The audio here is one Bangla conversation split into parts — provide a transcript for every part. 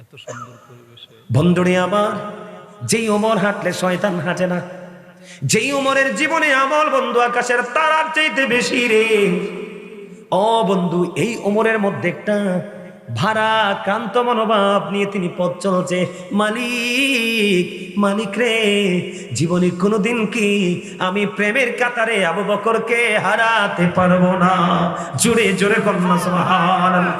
এত সুন্দর পরিবেশে বন্ধুরে আমার, যেই ওমর হাঁটলে শয়তান হাঁটে না, যেই ওমরের জীবনে আমল বন্ধু আকাশের তারার চাইতে বেশি রে। ও বন্ধু, এই ওমরের মধ্যে একটা ভাড়া ক্রান্ত মনোভাব নিয়ে তিনি পথ চলছে। মালিক, মালিক রে, জীবনে কোনোদিন কি আমি প্রেমের কাতারে আবু বকরকে হারাতে পারবো না। জোরে জোরে কন্যা সুবহানাল্লাহ।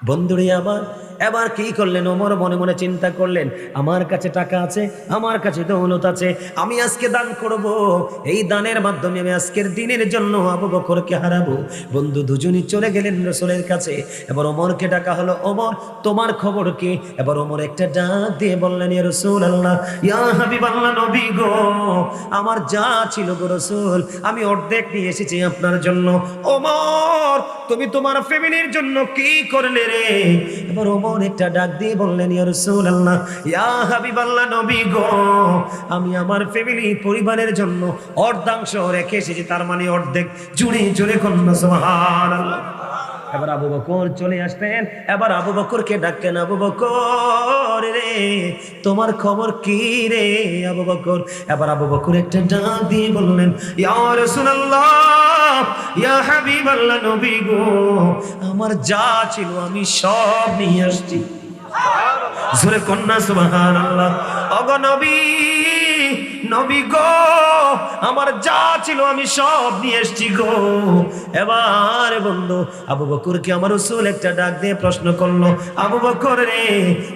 বন্ধুরে আবার এবার কি করলেন? ওমর মনে মনে চিন্তা করলেন, আমার কাছে টাকা আছে, আমার কাছে দৌলত আছে, আমি আজকে দান করব। এই দানের মাধ্যমে আমি আজকের দিনের জন্য আবু বকরকে হারাবো। বন্ধু দুজনই চলে গেলেন রাসূলের কাছে। এবার ওমরকে ডাকা হলো, ওমর তোমার খবর কি? এবার ওমর একটা ডাক দিয়ে বললেন, ইয়া রাসূলুল্লাহ, ইয়া হাবিবাল্লাহ, নবী গো, আমার যা ছিল গো রাসূল, আমি অর্ধেক নিয়ে এসেছি আপনার জন্য। ওমর তুমি তোমার ফ্যামিলির জন্য কি করলে রে? এবার ওমর একটা ডাক দিয়ে বললেন, ইয়া রাসূলুল্লাহ, ইয়া হাবিবাল্লাহ, নবী গো, আমি আমার ফ্যামিলি পরিবারের জন্য অর্ধাংশ রেখে এসেছি, তার মানে অর্ধেক। জুড়ে জুড়ে কন্যা সুবহানাল্লাহ। এবার আবু বকর চলে আসলেন। এবার আবু বকরকে ডাকলেন, আবু বকর রে, তোমার খবর কি রে আবু বকর? এবার আবু বকর একটা ডাক দিয়ে বললেন, ইয়া রাসূলুল্লাহ, ইয়া হাবিবাল্লাহ, নবী গো, আমার যা ছিল আমি সব নিয়ে আসছি। জোরে কন্যা সুবহানাল্লাহ। ওগো নবী, নবী গো, আমার যা ছিল আমি সব নিয়ে এসেছি গো। এবার বন্ধু আবু বকরকে আমার রাসূল একটা ডাক দিয়ে প্রশ্ন করলো, আবু বকর রে,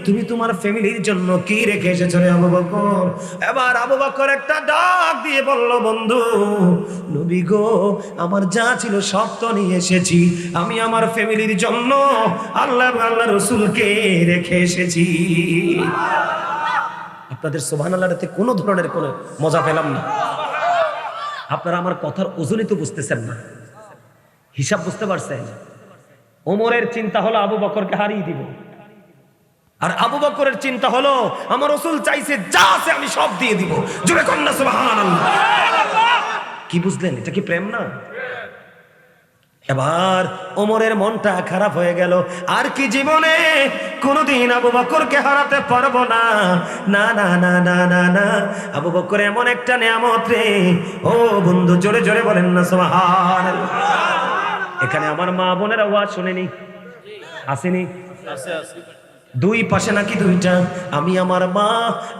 তুমি তোমার ফ্যামিলির জন্য কি রেখে এসেছো রে আবু বকর? এবার আবু বকর একটা ডাক দিয়ে বলল, বন্ধু নবী গো, আমার যা ছিল সব তো নিয়ে এসেছি, আমি আমার ফ্যামিলির জন্য আল্লাহ আল্লাহ রাসূলকে রেখে এসেছি। আপনাদের সুবহানাল্লাহতে কোনো ধরনের কোনো মজা পেলাম না। আপনারা আমার কথার ওজনই তো বুঝতেছেন না, হিসাব বুঝতে পারছেন? ওমরের চিন্তা হলো আবু বকরকে হারিয়ে দিব, আর আবু বকরের চিন্তা হলো আমার রাসূল চাইছে যা আছে আমি সব দিয়ে দিব। জোরে কন্যা সুবহানাল্লাহ। কি বুঝলেন? এটা কি প্রেম না? এবার ওমরের মনটা খারাপ হয়ে গেল। আর কি জীবনে কোনোদিন আবু বকরকে হারাতে পারবো না। না না না না না না, আবু বকর এমন একটা নিয়ামত রে। ও বন্ধু জোরে জোরে বলেন না সুবহানাল্লাহ। এখানে আমার মা বোনের আওয়াজ শুনেনি? আসেনি? আছে আছে দুই পাশে নাকি দুইটা? আমি আমার মা,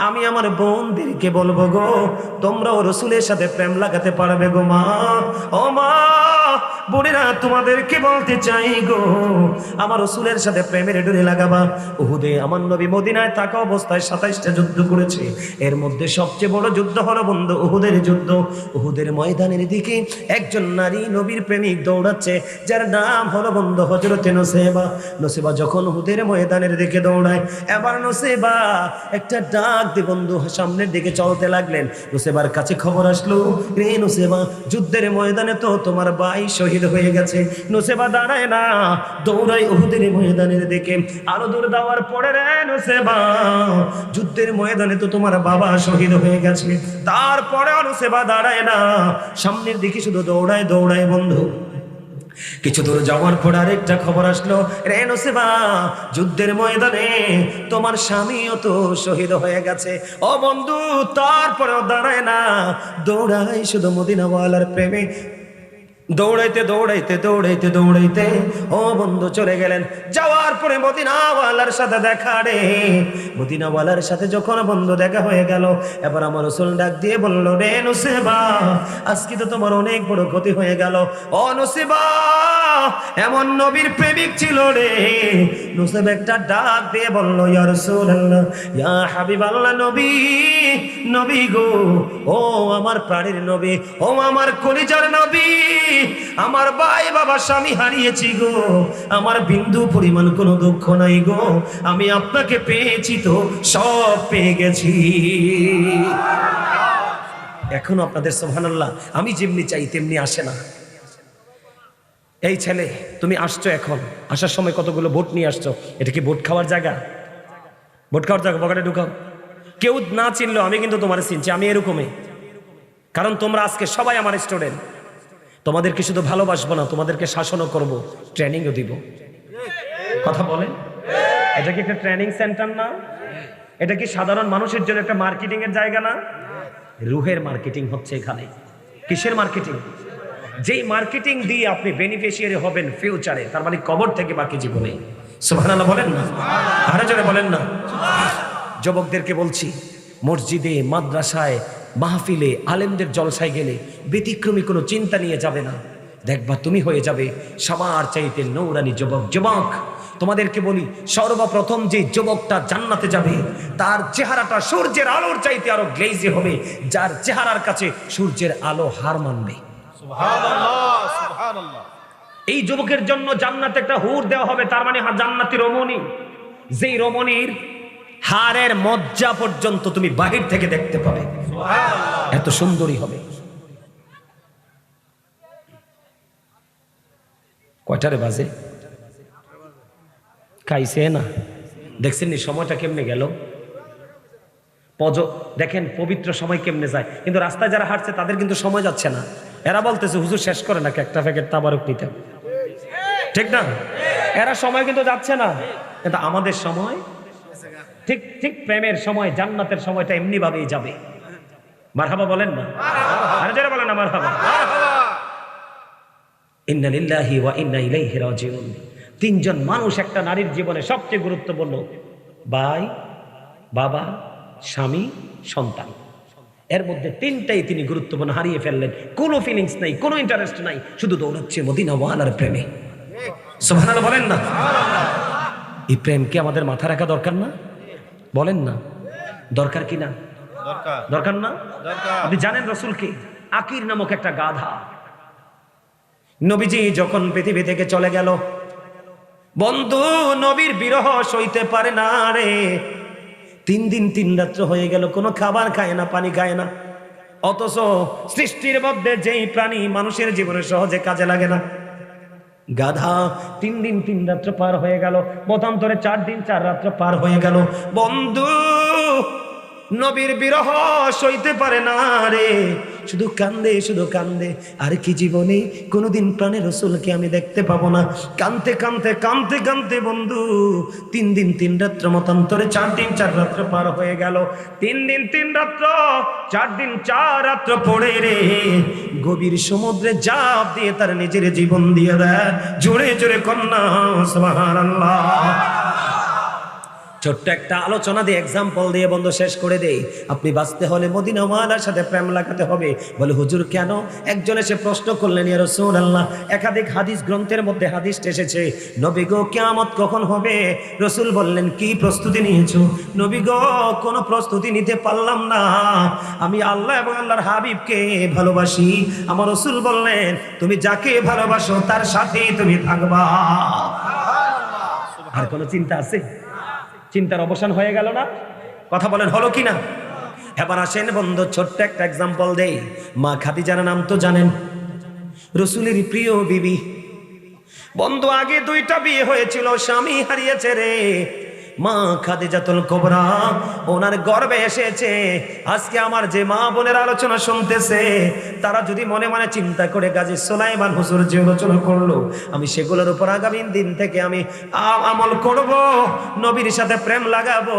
আমি আমার বোনদেরকে বলবো গো, তোমরাও রাসূলের সাথে প্রেম লাগাতে পারবে গো মা। ও মা বোনেরা, তোমাদেরকে বলতে চাই গো, আমার রাসূলের সাথে প্রেমের ডোরি লাগাবা। উহুদে আমার নবী মদিনায় থাকা অবস্থায় 27টা যুদ্ধ করেছে। এর মধ্যে সবচেয়ে বড় যুদ্ধ হলো বন্ধু উহুদের যুদ্ধ। উহুদের ময়দানের দিকে একজন নারী নবীর প্রেমিক দৌড়াচ্ছে, যার নাম হলো বন্ধু হযরতে নুসাইবা। নুসাইবা যখন উহুদের ময়দানের দিকে দৌড়ায়, এবার নুসাইবা একটা ডাক দিয়ে বন্ধু সামনের দিকে চলতে লাগলেন। নুসাইবার কাছে খবর আসলো, রে নুসাইবা, যুদ্ধের ময়দানে তো তোমার ভাই শহীদ হয়ে গেছে। নুসাইবা দাঁড়ায় না, দৌড়ায় উহুদের ময়দানের দিকে। আরো দূর যাওয়ার পরে, রে নুসাইবা, যুদ্ধের ময়দানে তো তোমার বাবা শহীদ হয়ে গেছে। তারপরেও নুসাইবা দাঁড়ায় না, সামনের দিকে শুধু দৌড়ায় দৌড়ায় বন্ধু। কিছু দূর যাওয়ার পর আরেকটা খবর আসলো, রে নুসাইবা, যুদ্ধের ময়দানে তোমার স্বামীও তো শহীদ হয়ে গেছে। ও বন্ধু, তারপরেও দাঁড়ায় না, দৌড়ায় শুধু মদিনাওয়ালার প্রেমে। দৌড়াইতে দৌড়াইতে দৌড়াইতে দৌড়াইতে ও বন্ধু চলে গেলেন। যাওয়ার পরে মদিনাওয়ালার সাথে দেখা রে। মদিনাওয়ালার সাথে যখন বন্ধু দেখা হয়ে গেল, এবার আমার রাসূল ডাক দিয়ে বলল, রে নুসাইবা, আজকে তো তোমার অনেক বড় ক্ষতি হয়ে গেল। ও নুসাইবা, এমন নবীর প্রেমিক ছিল রে। নুসাইবা একটা ডাক দিয়ে বলল, ইয়া রাসূলুল্লাহ, ইয়া হাবিবাল্লাহ, নবী, নবী গো, ও আমার প্রাণের নবী, ও আমার কলিজার নবী, আমার ভাই বাবা স্বামী হারিয়েছি গো, আমার বিন্দু পরিমাণ কোনো দুঃখ নাই গো, আমি আপনাকে পেয়েছি তো সব পেয়ে গেছি। এখনো আপনাদের সুবহানাল্লাহ আমি যেমনি চাই তেমনি আসে না। এই ছেলে, তুমি আসছো, এখন আসার সময় কতগুলো ভোট নিয়ে আসছো, এটা কি ভোট খাওয়ার জায়গা? ভোট খাওয়ার জায়গা? পকেটে ঢুকাও। কেউ না চিনলো আমি কিন্তু তোমার চিনছি, আমি এরকমই। কারণ তোমরা আজকে সবাই আমার স্টুডেন্ট। তোমাদেরকে শুধু ভালোবাসবো না, তোমাদেরকে শাসনও করব, ট্রেনিংও দিব। কথা বলেন? এটা কি একটা ট্রেনিং সেন্টার না? এটা কি সাধারণ মানুষের জন্য একটা মার্কেটিং এর জায়গা না? রুহের মার্কেটিং হচ্ছে এখানে। কিসের মার্কেটিং? যেই মার্কেটিং দিয়ে আপনি বেনিফিশিয়ারি হবেন ফিউচারে, তার মানে কবর থেকে বাকি জীবনে। সুবহানাল্লাহ বলেন না, আরো জোরে বলেন না। যুবকদেরকে বলছি, মসজিদে, মাদ্রাসায়, মাহফিলে, আলেমদের জলসায় গেলে ব্যতিক্রমী কোনো চিন্তা নিয়ে যাবে না। দেখবা তুমি হয়ে যাবে সবার চাইতে নৌরানি যুবক। যুবক তোমাদেরকে বলি, সর্বপ্রথম যে যুবকটা জান্নাতে যাবে তার চেহারাটা সূর্যের আলোর চাইতে আরো গ্লেজি হবে, যার চেহারার কাছে সূর্যের আলো হার মানবে। সুবহানাল্লাহ, সুবহানাল্লাহ। এই যুবকের জন্য জান্নাতে একটা হুর দেওয়া হবে, তার মানে জান্নাতি রমণী, যেই রমণীর হাড়ের মজ্জা পর্যন্ত তুমি বাহির থেকে দেখতে পাবে, এত সুন্দরী হবে। কয়টারে বাজে? খাইছে না? দেখছেন নি সময়টা কেমনে গেল? দেখেন পবিত্র সময় কেমনে যায়, কিন্তু রাস্তায় যারা হাঁটছে তাদের কিন্তু সময় যাচ্ছে না। এরা বলতেছে হুজুর শেষ করে নাকি একটা প্যাকেট তাবারক নিতে, ঠিক না? এরা সময় কিন্তু যাচ্ছে না, কিন্তু আমাদের সময় ঠিক ঠিক প্রেমের সময়, জান্নাতের সময়টা এমনি ভাবেই যাবে। মারহাবা বলেন না, আরে যারা বলেন না মারহাবা। ইন্না লিল্লাহি ওয়া ইন্না ইলাইহি রাজিউন। তিনজন মানুষ একটা নারীর জীবনে সবচেয়ে গুরুত্বপূর্ণ: ভাই, বাবা, স্বামী, সন্তান। এর মধ্যে তিনটাই তিনি গুরুত্বপূর্ণ হারিয়ে ফেললেন। কোনো ফিলিংস নাই, কোনো ইন্টারেস্ট নাই, শুধু দৌড়াচ্ছে মদিনা ওয়ালার প্রেমে। সুবহানাল্লাহ বলেন না। এই প্রেমকে আমাদের মাথা রাখা দরকার না? বলেন না, দরকার কি না? দরকার না? আপনি জানেন রাসূলকে আকির নামক একটা গাধা, নবীজি যখন পৃথিবী থেকে চলে গেল, বন্ধু নবীর বিরহ সইতে পারে না রে। 3 দিন 3 রাত্র হয়ে গেল, কোনো খাবার খায় না, পানি খায় না। অথচ সৃষ্টির মধ্যে যেই প্রাণী মানুষের জীবনে সহজে কাজে লাগে না, গাধা 3 দিন 3 রাত্র পার হয়ে গেল, মতান্তরে 4 দিন 4 রাত্র পার হয়ে গেল। বন্ধু নবীর বিরহ সইতে পারে না রে, শুধু কান্দে, শুধু কান্দে। আর কি জীবনে কোনোদিন প্রাণের রাসূলকে আমি দেখতে পাবো না। কানতে কানতে কানতে কানতে বন্ধু 3 দিন 3 রাত্র মতান্তরে 4 দিন 4 রাত্র পার হয়ে গেল। 3 দিন 3 রাত্র 4 দিন 4 রাত্র পড়ে রে গভীর সমুদ্রে ঝাঁপ দিয়ে তার নিজের জীবন দিয়ে দেয়। জোরে জোরে কন্যা সুবহানাল্লাহ। ছোট্ট একটা আলোচনা দিয়ে, এক্সাম্পল দিয়ে বন্ধু শেষ করে দেই। আপনি বাঁচতে হলে মদিনা ওয়ালার সাথে প্রেম লাগাতে হবে। বলে হুজুর কেন? একজন এসে প্রশ্ন করলেন, ইয়া রাসূলুল্লাহ, একাধিক হাদিস গ্রন্থের মধ্যে হাদিস এসেছে, নবী গো কিয়ামত কখন হবে? রাসূল বললেন, কি প্রস্তুতি নিয়েছো? নবী গো কোনো প্রস্তুতি নিতে পারলাম না, আমি আল্লাহ এবং আল্লাহর হাবিবকে ভালোবাসি। আমার রাসূল বললেন, তুমি যাকে ভালোবাসো তার সাথেই তুমি থাকবা। আর কোনো চিন্তা আছে? চিন্তার অবসান হয়ে গেল না? কথা বলেন হলো কি না? এবার আসেন বন্ধু ছোট্ট একটা এক্সাম্পল দেই। মা খাদিজার নাম তো জানেন, রাসূলের প্রিয় বিবি। বন্ধু আগে 2টা বিয়ে হয়েছিল, স্বামী হারিয়েছে রে। মা খাদিজাতুল কুবরা ওনার গর্ভে এসেছে। আজকে আমার যে মা বোনের আলোচনা শুনতেছে, তারা যদি মনে মনে চিন্তা করে গাজী সুলাইমান হুজুর যে আলোচনা করলো, আমি সেগুলোর উপর আগামী দিন থেকে আমি আমল করব, নবীর সাথে প্রেম লাগাবো।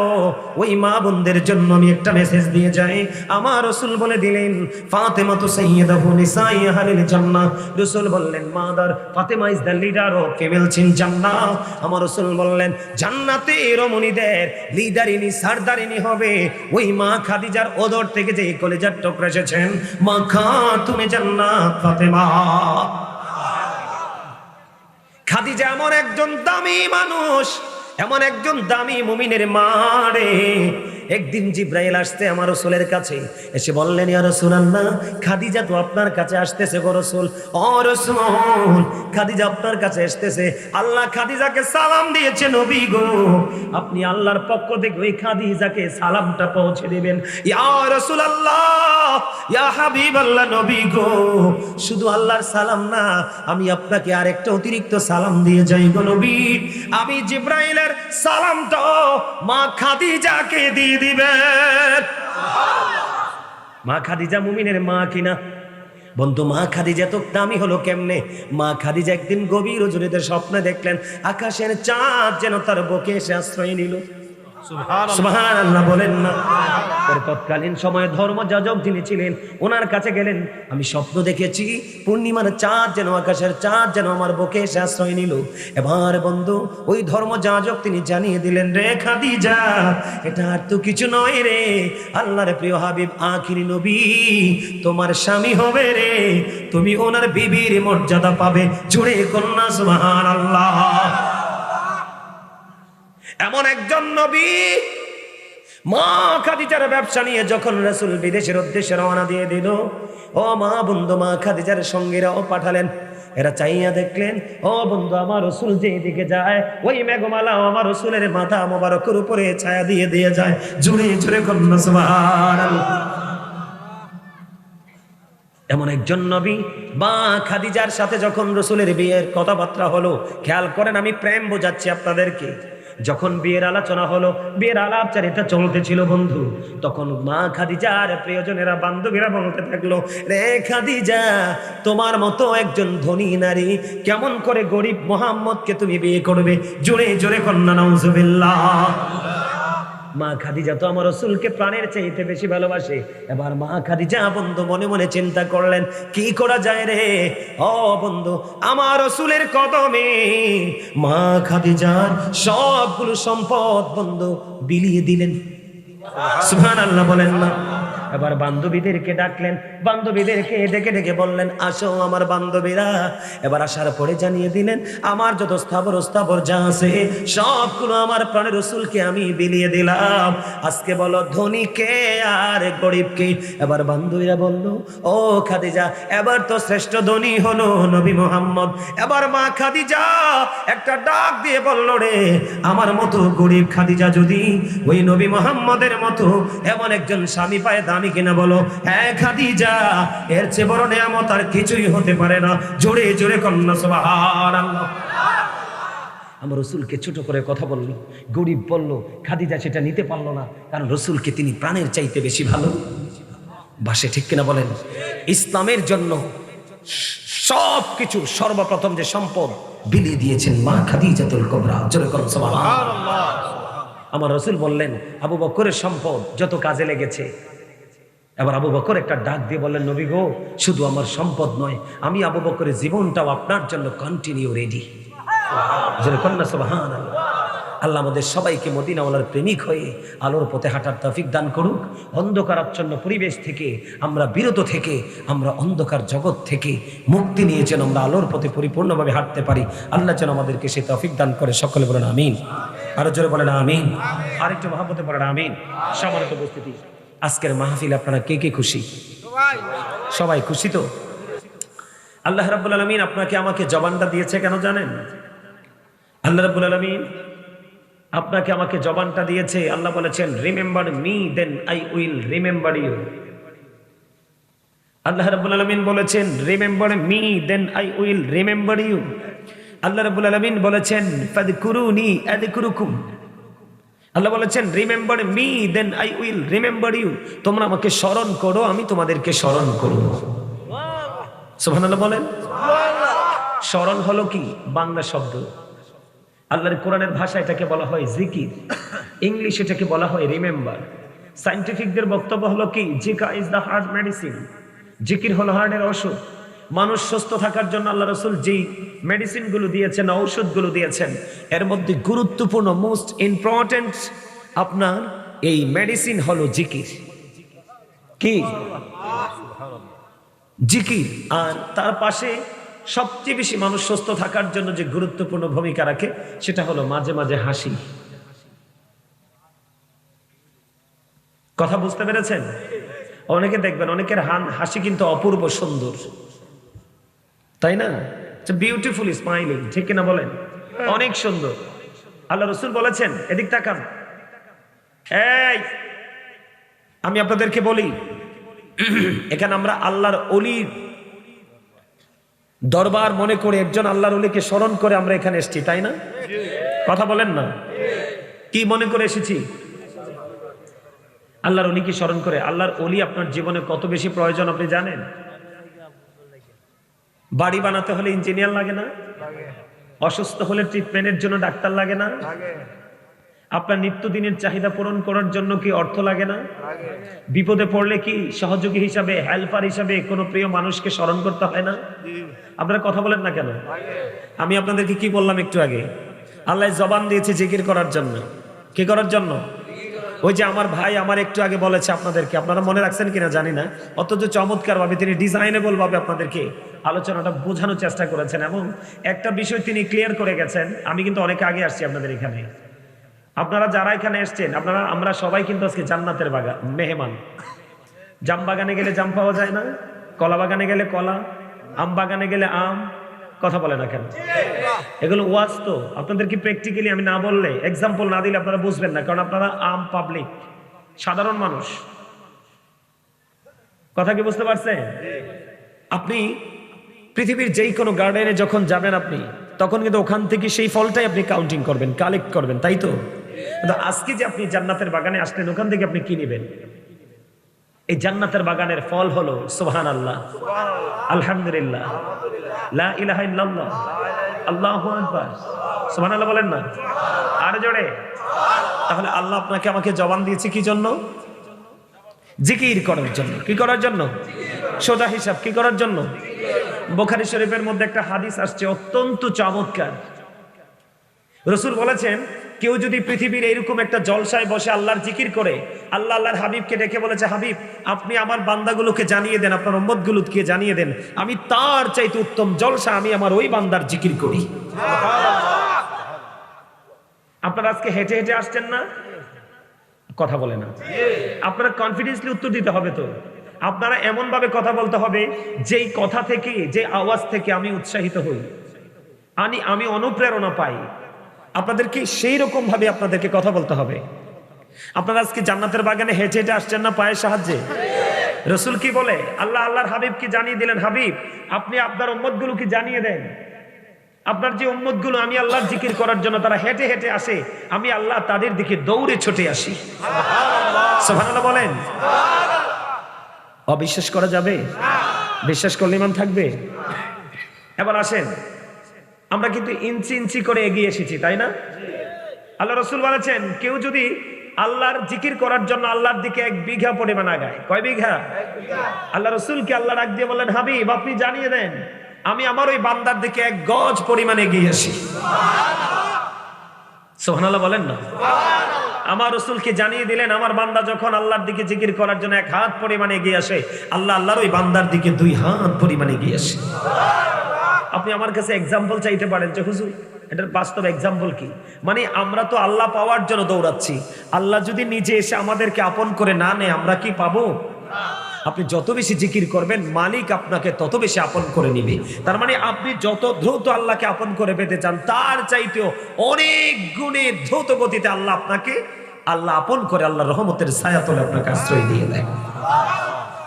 ওই মা বোনদের জন্য আমি একটা মেসেজ দিয়ে যাই। আমার রাসূল বলে দিলেন, ফাতেমা তো সাইয়্যিদাতু নিসাই আহলিল জান্নাহ। রাসূল বললেন, mother Fatema is the leader of females in জান্নাহ। আমার রাসূল বললেন, জান্নাতে রমণীদের লিডারিনী সারদারিনী হবে ওই মা খাদিজার ওদর থেকে যে কলেজার টুকরা এসেছেন, মা খাতুনে জান্নাত ফাতেমা। খাদিজা এমন একজন দামি মানুষ, এমন একজন দামি মুমিনের মা রে। একদিন জিব্রাইল আসতে আমার রাসূলের কাছে এসে বললেন, ইয়া রাসূলুল্লাহ, খাদিজা তো আপনার কাছে আসতেছে গো রাসূল। ও রাসূল, খাদিজা আপনার কাছে আসতেছে। আল্লাহ খাদিজাকে সালাম দিয়েছে নবী গো, আপনি আল্লাহর পক্ষ থেকে ওই খাদিজাকে সালামটা পৌঁছে দিবেন। ইয়া রাসূলুল্লাহ, ইয়া হাবিবাল্লাহ, নবী গো, শুধু আল্লাহর সালাম না, আমি আপনাকে আরেকটা অতিরিক্ত সালাম দিয়ে যাই গো নবী। আমি জিব্রাইলের সালামটা মা খাদিজাকে দিয়ে দিবেন। মা খাদিজা মুমিনের মা কিনা? বন্ধু, মা খাদিজা তো দামি হলো কেমনে? মা খাদিজা একদিন গভীর রজনীতে স্বপ্নে দেখলেন আকাশের চাঁদ যেন তার বুকে এসে আশ্রয় নিল। সুবহানাল্লাহ বলেন না। তৎকালীন সময়ে ধর্মযাজক যিনি ছিলেন ওনার কাছে গেলেন, আমি স্বপ্ন দেখেছি পূর্ণিমার চাঁদ যেন, আকাশের চাঁদ যেন আমার বুকে এসে আশ্রয় নিল। এবার বন্ধু ওই ধর্মযাজক তিনি জানিয়ে দিলেন, রে খাদিজা, এটা আর তো কিছু নয় রে, আল্লাহর প্রিয় হাবিব আখিরি নবী তোমার স্বামী হবে রে, তুমি ওনার বিবির মর্যাদা পাবে। জোরে কন্যা সুবহানাল্লাহ। এমন একজন নবী, মা খাদিজার ব্যবসা নিয়ে যখন রাসূল বিদেশের উদ্দেশ্যে রওনা দিয়ে দিল, ও মা বন্ধু, মা খাদিজার সঙ্গীরাও পাঠালেন। এরা চাইয়া দেখলেন, ও বন্ধু, আমার রাসূল যেদিকে যায় ওই মেঘমালা আমার রাসূলের মাথা মোবারকের উপরে ছায়া দিয়ে দিয়ে যায়। জোরে জোরে কন্যা সুবহানাল্লাহ। এমন একজন নবী, মা খাদিজার সাথে যখন রাসূলের বিয়ের কথাবার্তা হলো, খেয়াল করেন আমি প্রেম বোঝাচ্ছি আপনাদেরকে, যখন বিয়ের আলোচনা হলো, বিয়ের আলাপচারিতা চলতেছিল বন্ধু, তখন মা খাদিজার প্রিয়জনেরা বান্ধবীরা বলতে থাকলো, রে খাদিজা, তোমার মতো একজন ধনী নারী কেমন করে গরিব মোহাম্মদকে তুমি বিয়ে করবে? জোরে জোরে কন্যা নাউজুবিল্লাহ। মা খাদিজা তো আমার রাসূলকে প্রাণের চাইতে বেশি ভালোবাসে। এবার মা খাদিজা বন্ধু মনে মনে চিন্তা করলেন, কি করা যায় রে? ও বন্ধু, আমার রাসূলের কদমে মা খাদিজার সবগুলো সম্পদ বন্ধু বিলিয়ে দিলেন। সুবহানাল্লাহ বলেন না। এবার বান্ধবীদেরকে ডাকলেন, বান্ধবীদেরকে ডেকে ডেকে বললেন, আসো আমার বান্ধবীরা। এবার আসার পরে জানিয়ে দিলেন, আমার যত স্থাবর যা আছে সবগুলো আমার প্রাণের রাসূলকে আমি বিলিয়ে দিলাম। আজকে বলো ধনী কে আর গরিব কে? এবার বান্ধবীরা বলল, ও খাদিজা, এবার তো শ্রেষ্ঠ ধনী হলো নবী মুহাম্মদ। এবার মা খাদিজা একটা ডাক দিয়ে বলল, রে আমার মতো গরিব খাদিজা যদি ওই নবী মুহাম্মদের মতো এমন একজন স্বামী পায়, দামি কিনা বলো? হ্যাঁ খাদিজা, এর চেয়ে বড় নিয়ামত আর কিছুই হতে পারে না। জোরে জোরে কন্যা সুবহানাল্লাহ। আমার রাসূলকে ছোট করে কথা বলল, গরিব বলল, খাদিজা সেটা নিতে পারলো না, কারণ রাসূলকে তিনি প্রাণের চাইতে বেশি ভালো বাসে। ঠিক কিনা বলেন? ইসলামের জন্য সবকিছু সর্বপ্রথম যে সম্পদ বিলিয়ে দিয়েছেন মা খাদিজাতুল কুবরা। জোরে করেন সুবহানাল্লাহ। আমার রাসূল বললেন, আবু বকরের সম্পদ যত কাজে লেগেছে। এবার আবু বকর একটা ডাক দিয়ে বললেন, নবী গো, শুধু আমার সম্পদ নয়, আমি আবু বকরের জীবনটাও আপনার জন্য কন্টিনিউ রেডি। জোরে কন্যা সুবহানাল্লাহ। আল্লাহ আমাদের সবাইকে মদিনাওয়ালার প্রেমিক হয়ে আলোর পথে হাঁটার তৌফিক দান করুক। অন্ধকারাচ্ছন্ন পরিবেশ থেকে আমরা বিরত থেকে, আমরা অন্ধকার জগৎ থেকে মুক্তি নিয়ে যেন আমরা আলোর পথে পরিপূর্ণভাবে হাঁটতে পারি, আল্লাহ যেন আমাদেরকে সেই তৌফিক দান করে। সকলে বলেন আমিন। আরো জোরে বলেন আমিন। আরেকটু মহব্বতে বলেন আমিন। সম্মানিত উপস্থিতি, আজকের মাহফিল আপনারা কে কে খুশি? সবাই খুশি তো? আল্লাহ রাব্বুল আলামিন আপনাকে আমাকে জবানটা দিয়েছে কেন জানেন? আল্লাহ রাব্বুল আলামিন আপনাকে আমাকে জবানটা দিয়েছে, আল্লাহ বলেছেন, remember me then I will remember you. Allah রাব্বুল আলামিন বলেছেন, remember me then I will remember you. Allah রাব্বুল আলামিন বলেছেন, ফাযকুরুনি আযকুরুকুম। আল্লাহ বলেছেন, remember me then I will remember you. তোমরা আমাকে স্মরণ করো, আমি তোমাদেরকে স্মরণ করব। সুবহানাল্লাহ বলেন। স্মরণ হলো কি? বাংলা শব্দ। আল্লাহর কোরআনের ভাষা এটাকে বলা হয় জিকির, ইংলিশ এটাকে বলা হয় রিমেম্বার। সায়েন্টিফিকদের বক্তব্য হলো কি? Zika is the heart medicine. জিকির হলো হার্টের ওষুধ। মানুষ সুস্থ থাকার জন্য আল্লাহ রাসূল যেই মেডিসিন গুলো দিয়েছেন, ঔষধগুলো দিয়েছেন, এর মধ্যে গুরুত্বপূর্ণ মোস্ট ইম্পর্টেন্ট আপনার এই মেডিসিন হলো জিকির। কি? জিকির। আর তার পাশে সবচেয়ে বেশি মানুষ সুস্থ থাকার জন্য যে গুরুত্বপূর্ণ ভূমিকা রাখে সেটা হলো মাঝে মাঝে হাসি। কথা বুঝতে পেরেছেন? অনেকে দেখবেন অনেকের হাসি কিন্তু অপূর্ব সুন্দর, তাই না? বিউটিফুল স্মাইলিং, ঠিক কিনা বলেন? অনেক সুন্দর। আল্লাহ রাসূল বলেছেন, এদিক তাকান, এই আমি আপনাদেরকে বলি, এখানে আমরা আল্লাহর ওলির দরবার মনে করে একজন আল্লাহর ওলিকে স্মরণ করে আমরা এখানে এসেছি, তাই না? কথা বলেন না। কি মনে করে এসেছি? আল্লাহর ওলিকে স্মরণ করে। আল্লাহর ওলি আপনার জীবনে কত বেশি প্রয়োজন আপনি জানেন? বাড়ি বানাতে হলে ইঞ্জিনিয়ার লাগে না? অসুস্থ হলে ট্রিটমেন্টের জন্য ডাক্তার লাগে না? আপনার নিত্যদিনের চাহিদা পূরণ করার জন্য কি অর্থ লাগে না? বিপদে পড়লে কি সহযোগী হিসাবে, হেল্পার হিসাবে কোনো প্রিয় মানুষকে স্মরণ করতে হয় না? আপনারা কথা বলেন না কেন? আমি আপনাদেরকে কি বললাম একটু আগে? আল্লাহ জবান দিয়েছে জিকির করার জন্য। কি করার জন্য? ওই যে আমার ভাই আমার একটু আগে বলেছে আপনাদেরকে, আপনারা মনে রাখছেন কিনা জানি না, অথচ চমৎকার ভাবে তিনি ডিজাইনেবল ভাবে আপনাদেরকে আলোচনাটা বোঝানোর চেষ্টা করেছেন এবং একটা বিষয় তিনি ক্লিয়ার করে গেছেন। আমি কিন্তু অনেক আগে আসছি আপনাদের এখানে, আপনারা যারা এখানে এসছেন আমরা সবাই কিন্তু আজকে জান্নাতের বাগান মেহমান। জাম বাগানে গেলে জাম পাওয়া যায় না, কলা বাগানে গেলে কলা, আম বাগানে গেলে আম। কথা বলে না কেন? এগুলো ওয়াজ তো, আপনাদের কি প্র্যাকটিক্যালি আমি না বললে, এক্সাম্পল না দিলে আপনারা বুঝবেন না, কারণ আপনারা আম পাবলিক, সাধারণ মানুষ। কথা কি বুঝতে পারছেন? আপনি পৃথিবীর যেই কোনো গার্ডেনে যখন যাবেন আপনি, তখন কিন্তু ওখান থেকে সেই ফলটাই আপনি কাউন্টিং করবেন, কালেক্ট করবেন, তাই তো? কিন্তু আজকে যে আপনি জান্নাতের বাগানে আসলেন, ওখান থেকে আপনি কি নেবেন? এই জান্নাতের বাগানের ফল হলো সুবহানাল্লাহ, আলহামদুলিল্লাহ, লা ইলাহা ইল্লাল্লাহ, আল্লাহু আকবার। সুবহানাল্লাহ বলেন না আর জোরে। তাহলে আল্লাহ আপনাকে আমাকে জবান দিয়েছে কি জন্য? জিকির করার জন্য। কি করার জন্য? সোজা হিসাব কি করার জন্য? বুখারী শরীফের মধ্যে একটা হাদিস আসছে অত্যন্ত চমৎকার। রাসূল বলেছেন, কেউ যদি পৃথিবীর এরকম একটা জলসায় বসে আল্লাহর জিকির করে, আল্লাহর হাবিবকে ডেকে বলেছে, হাবিব আপনি আমার বান্দাগুলোকে জানিয়ে দেন, আপনার উম্মতগুলোকে জানিয়ে দেন, আমি তার চাইতে উত্তম জলসা আমি আমার ওই বান্দার জিকির করি। আপনারা আজকে হেঁটে হেঁটে আসছেন না? কথা বলে না। আপনারা কনফিডেন্সলি উত্তর দিতে হবে তো। আপনারা এমন ভাবে কথা বলতে হবে যেই কথা থেকে, যে আওয়াজ থেকে আমি উৎসাহিত হই, আমি অনুপ্রেরণা পাই। আপনাদেরকে সেই রকম ভাবে আপনাদেরকে কথা বলতে হবে। আপনারা আজকে জান্নাতের বাগানে হেঁটে হেঁটে আসছেন না পায়ের সাহায্যে? রাসূল কি বলে? আল্লাহর হাবিবকে জানিয়ে দিলেন, হাবিব আপনি আপনার উম্মতগুলোকে জানিয়ে দেন, আপনার যে উম্মতগুলো আমি আল্লাহর জিকির করার জন্য তারা হেঁটে হেঁটে আসে, আমি আল্লাহ তাদের দিকে দৌড়ে ছুটে আসি। সুবহানাল্লাহ বলেন। অবিশ্বাস করা যাবে? বিশ্বাস করলে ঈমান থাকবে। এবার আসেন, আমরা কিন্তু ইঞ্চি ইঞ্চি করে এগিয়ে এসেছি, তাই না? আল্লাহ রাসূল বলেছেন, কেউ যদি আল্লাহর জিকির করার জন্য আল্লাহর দিকে 1 বিঘা পরিমাণ আগায়। কয় বিঘা? আল্লাহ রাসূলকে আল্লাহ ডাক দিয়ে বললেন, হাবিব আপনি জানিয়ে দেন, আমি আমার ওই বান্দার দিকে 1 গজ পরিমাণ এগিয়ে আসি। সুবহানাল্লাহ বলেন না। আমার রাসূলকে জানিয়ে দিলেন, আমার বান্দা যখন আল্লাহর দিকে জিকির করার জন্য 1 হাত পরিমাণ এগিয়ে আসে, আল্লাহর ওই বান্দার দিকে 2 হাত পরিমাণ এগিয়ে আসে। আপনি আমার কাছে এক্সাম্পল চাইতে পারেন যে হুজুর এটার বাস্তব এক্সাম্পল কি? মানে আমরা তো আল্লাহ পাওয়ার জন্য দৌড়াচ্ছি, আল্লাহ যদি নিজে এসে আমাদেরকে আপন করে না নেয় আমরা কি পাবো? আপনি যত বেশি জিকির করবেন মালিক আপনাকে তত বেশি আপন করে নিবে। তার মানে আপনি যত দ্রুত আল্লাহকে আপন করে পেতে চান, তার চাইতেও অনেক গুণে দ্রুত গতিতে আল্লাহ আপনাকে আপন করে আল্লাহর রহমতের ছায়াতলে আপনাকে আশ্রয় দিয়ে দেয়।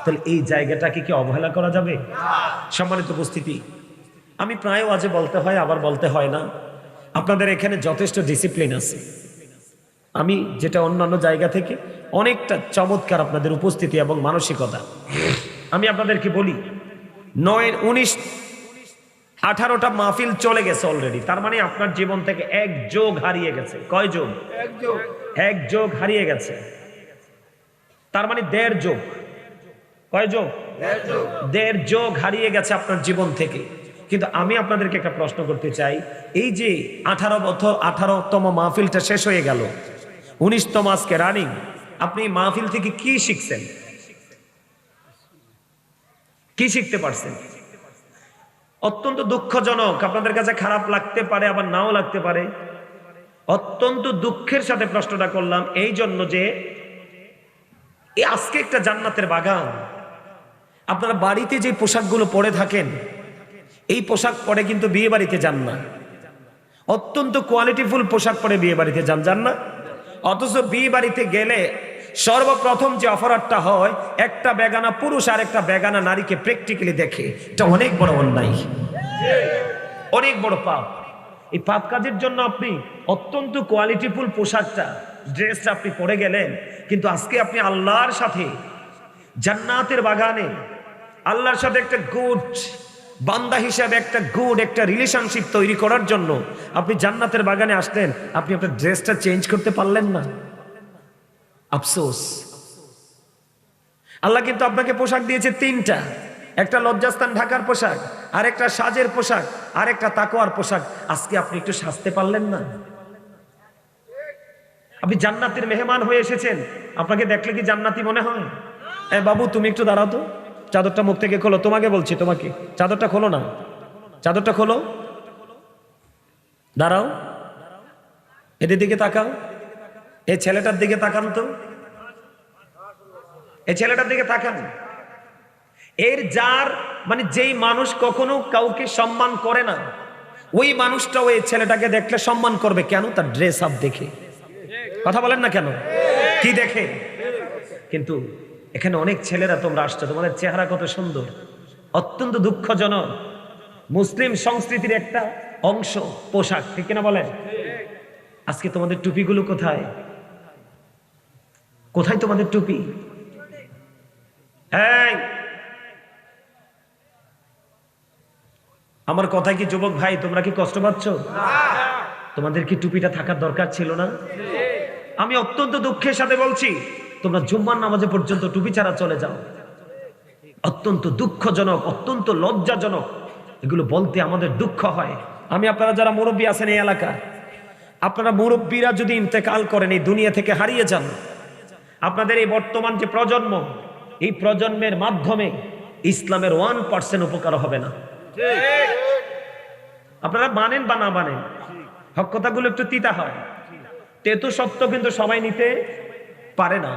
তাহলে এই জায়গাটাকে কি অবহেলা করা যাবে? সম্মানিত উপস্থিতি, আমি প্রায় আজে বলতে হয় আবার বলতে হয় না, আপনাদের এখানে যথেষ্ট ডিসিপ্লিন আছে। আমি যেটা অন্যান্য জায়গা থেকে অনেকটা চমৎকার আপনাদের উপস্থিতি এবং মানসিকতা। আমি আপনাদেরকে বলি, 9, 19, 18টা মাহফিল চলে গেছে অলরেডি। তার মানে আপনার জীবন থেকে 1 যোগ হারিয়ে গেছে। কয় যোগ? 1 যোগ হারিয়ে গেছে। তার মানে 1.5 যোগ। কয় যোগ? 1.5 যোগ হারিয়ে গেছে আপনার জীবন থেকে। কিন্তু আমি আপনাদেরকে একটা প্রশ্ন করতে চাই, এই যে 18তম মাহফিলটা শেষ হয়ে গেল, 19তম আজকে রানিং, আপনি মাহফিল থেকে কি শিখছেন? কি শিখতে পারছেন? অত্যন্ত দুঃখজনক, আপনাদের কাছে খারাপ লাগতে পারে আবার নাও লাগতে পারে, অত্যন্ত দুঃখের সাথে প্রশ্নটা করলাম এই জন্য যে এই আজকে একটা জান্নাতের বাগান, আপনারা বাড়িতে যে পোশাকগুলো পরে থাকেন এই পোশাক পরে কিন্তু বিয়ে বাড়িতে যান না, অত্যন্ত কোয়ালিটিফুল পোশাক পরে বিয়ে বাড়িতে যান না। অথচ বিয়ে বাড়িতে গেলে সর্বপ্রথম যে অফারটা হয়, একটা বেগানা পুরুষ আর একটা বেগানা নারীকে প্র্যাকটিক্যালি দেখে। এটা অনেক বড় অন্যায়, অনেক বড় পাপ। এই পাপ কাজের জন্য আপনি অত্যন্ত কোয়ালিটিফুল পোশাকটা, ড্রেসটা আপনি পরে গেলেন, কিন্তু আজকে আপনি আল্লাহর সাথে জান্নাতের বাগানে আল্লাহর সাথে একটা গুড বান্দা হিসাবে একটা গুড একটা রিলেশনশিপ তৈরি করার জন্য আপনি জান্নাতের বাগানে আসলেন, আপনি আপনার ড্রেসটা চেঞ্জ করতে পারলেন না, আফসোস। আল্লাহ কিন্তু আপনাকে পোশাক দিয়েছে তিনটা, একটা লজ্জাস্থান ঢাকার পোশাক, আর একটা সাজের পোশাক, আর একটা তাকওয়ার পোশাক। আজকে আপনি একটু সাজতে পারলেন না? আপনি জান্নাতের মেহমান হয়ে এসেছেন, আপনাকে দেখলে কি জান্নাতি মনে হয়? বাবু তুমি একটু দাঁড়াও তো, চাদরটা মুখ থেকে খোলো, তোমাকে বলছি, তোমাকে চাদরটা খোলো না, চাদরটা খোলো, দাঁড়াও, এদের দিকে তাকাও, এই ছেলেটার দিকে তাকান তো, এই ছেলেটার দিকে তাকান। এর যার মানে যেই মানুষ কখনো কাউকে সম্মান করে না, ওই মানুষটাও এই ছেলেটাকে দেখলে সম্মান করবে। কেন? তার ড্রেস আপ দেখে। কথা বলেন না কেন? কি দেখে? কিন্তু এখানে অনেক ছেলেরা তোমরা আসছো, তোমাদের চেহারা কত সুন্দর। অত্যন্ত দুঃখজনক, মুসলিম সংস্কৃতির একটা অংশ পোশাক, ঠিক কিনা বলেন? আজকে তোমাদের টুপিগুলো কোথায়? কোথায় তোমাদের টুপি? এই আমার কথা কি যুবক ভাই, তোমরা কি কষ্ট পাচ্ছ? তোমাদের কি টুপিটা থাকার দরকার ছিল না? আমি অত্যন্ত দুঃখের সাথে বলছি, তোমরা জুম্মার নামাজে পর্যন্ত টুপি ছাড়া চলে যাও। অত্যন্ত দুঃখজনক, অত্যন্ত লজ্জাজনক, এগুলো বলতে আমাদের দুঃখ হয়। আমি আপনারা যারা মুরব্বী আছেন এই এলাকার, আপনারা মুরব্বীরা যদি ইন্তেকাল করেন, এই দুনিয়া থেকে হারিয়ে যান, আপনাদের এই বর্তমান যে প্রজন্ম, এই প্রজন্মের মাধ্যমে ইসলামের 1% উপকার হবে না। আপনারা মানেন বা না মানেন, হক কথাগুলো একটু তিতা হয়। তেতো সত্য কিন্তু সবাই নিতে পারে না।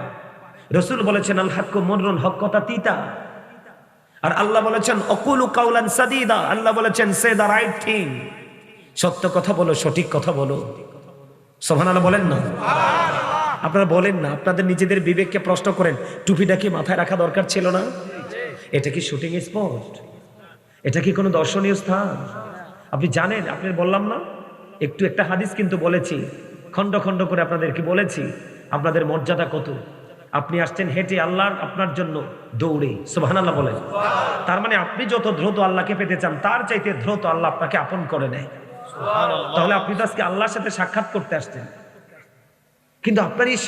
রাসূল বলেছেন আল হাক্কু মুররুন, হক কথা তিতা। আর আল্লাহ বলেছেন অকুলু কাউলান সাদীদা, আল্লাহ বলেছেন সে দা রাইট থিং, সত্য কথা বলো, সঠিক কথা বলো। সুবহানাল্লাহ বলেন না? আপনারা বলেন না? আপনাদের নিজেদের বিবেককে প্রশ্ন করেন, টুপিটা কি মাথায় রাখা দরকার ছিল না? এটা কি শুটিং স্পট? এটা কি কোনো দর্শনীয় স্থান? আপনি জানেন, আপনি বললাম না একটু একটা হাদিস কিন্তু বলেছি, খন্ড খন্ড করে আপনাদেরকে বলেছি আপনাদের মর্যাদা কত। আপনি আসছেন হেঁটে, আল্লাহ আপনার জন্য দৌড়ে। সুবহানাল্লাহ বলেন। তার মানে আপনি যত দ্রুত আল্লাহকে পেতে চান, তার চাইতে দ্রুত আল্লাহ আপনাকে আপন করে নেয়। তাহলে আপনি তো আজকে আল্লাহর সাথে সাক্ষাৎ করতে আসছেন, কিন্তু আপনার এই